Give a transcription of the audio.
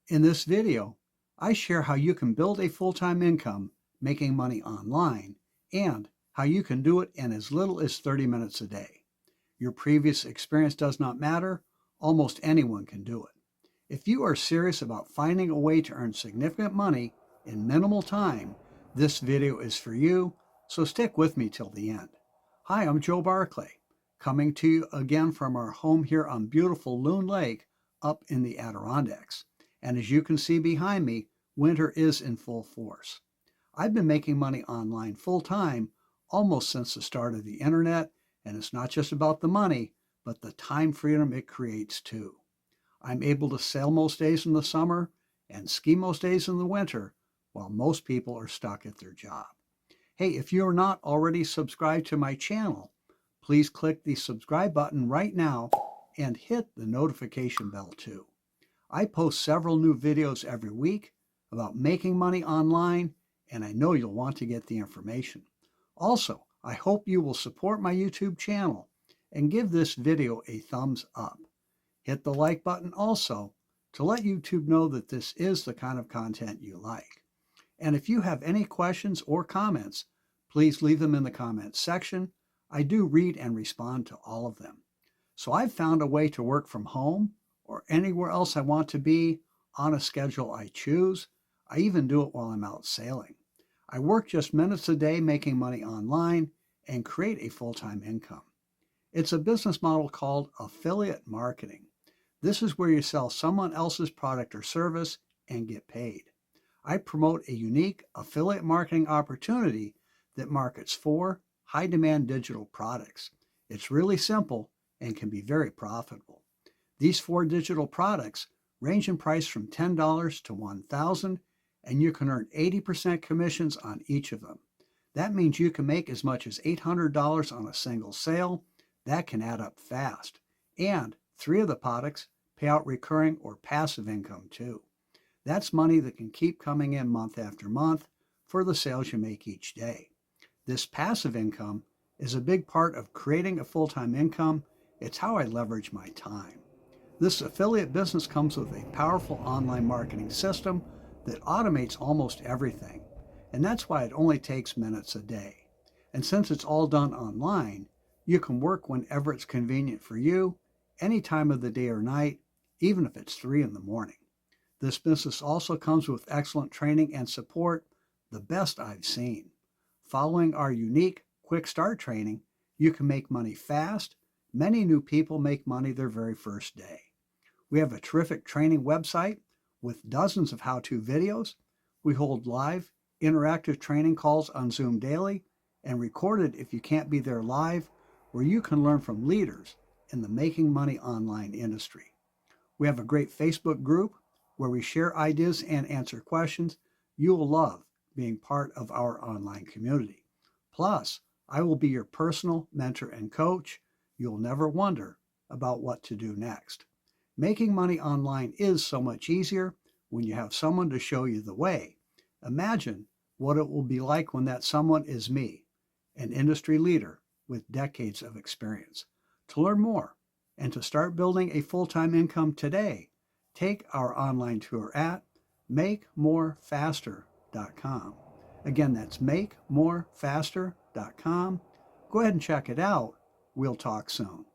In this video, I share how you can build a full-time income making money online and how you can do it in as little as 30 minutes a day. Your previous experience does not matter. Almost anyone can do it. If you are serious about finding a way to earn significant money in minimal time, this video is for you, so stick with me till the end. Hi, I'm Joe Barclay, coming to you again from our home here on beautiful Loon Lake up in the Adirondacks. And as you can see behind me, winter is in full force. I've been making money online full time almost since the start of the internet, and it's not just about the money, but the time freedom it creates too. I'm able to sail most days in the summer and ski most days in the winter, while most people are stuck at their job. Hey, if you are not already subscribed to my channel, please click the subscribe button right now and hit the notification bell too. I post several new videos every week about making money online, and I know you'll want to get the information. Also, I hope you will support my YouTube channel and give this video a thumbs up. Hit the like button also to let YouTube know that this is the kind of content you like. And if you have any questions or comments, please leave them in the comments section. I do read and respond to all of them. So I've found a way to work from home or anywhere else I want to be on a schedule I choose. I even do it while I'm out sailing. I work just minutes a day making money online and create a full-time income. It's a business model called affiliate marketing. This is where you sell someone else's product or service and get paid. I promote a unique affiliate marketing opportunity that markets 4 high-demand digital products. It's really simple and can be very profitable. These 4 digital products range in price from $10 to $1,000, and you can earn 80% commissions on each of them. That means you can make as much as $800 on a single sale. That can add up fast. And 3 of the products pay out recurring or passive income too. That's money that can keep coming in month after month for the sales you make each day. This passive income is a big part of creating a full-time income. It's how I leverage my time. This affiliate business comes with a powerful online marketing system that automates almost everything, and that's why it only takes minutes a day. And since it's all done online, you can work whenever it's convenient for you, any time of the day or night, even if it's 3 in the morning. This business also comes with excellent training and support, the best I've seen. Following our unique Quick Start training, you can make money fast. Many new people make money their very first day. We have a terrific training website with dozens of how-to videos. We hold live, interactive training calls on Zoom daily and recorded if you can't be there live, where you can learn from leaders in the making money online industry. We have a great Facebook group where we share ideas and answer questions. You will love being part of our online community. Plus, I will be your personal mentor and coach. You'll never wonder about what to do next. Making money online is so much easier when you have someone to show you the way. Imagine what it will be like when that someone is me, an industry leader with decades of experience. To learn more and to start building a full-time income today, take our online tour at makemorefaster.com. Again, that's makemorefaster.com. Go ahead and check it out. We'll talk soon.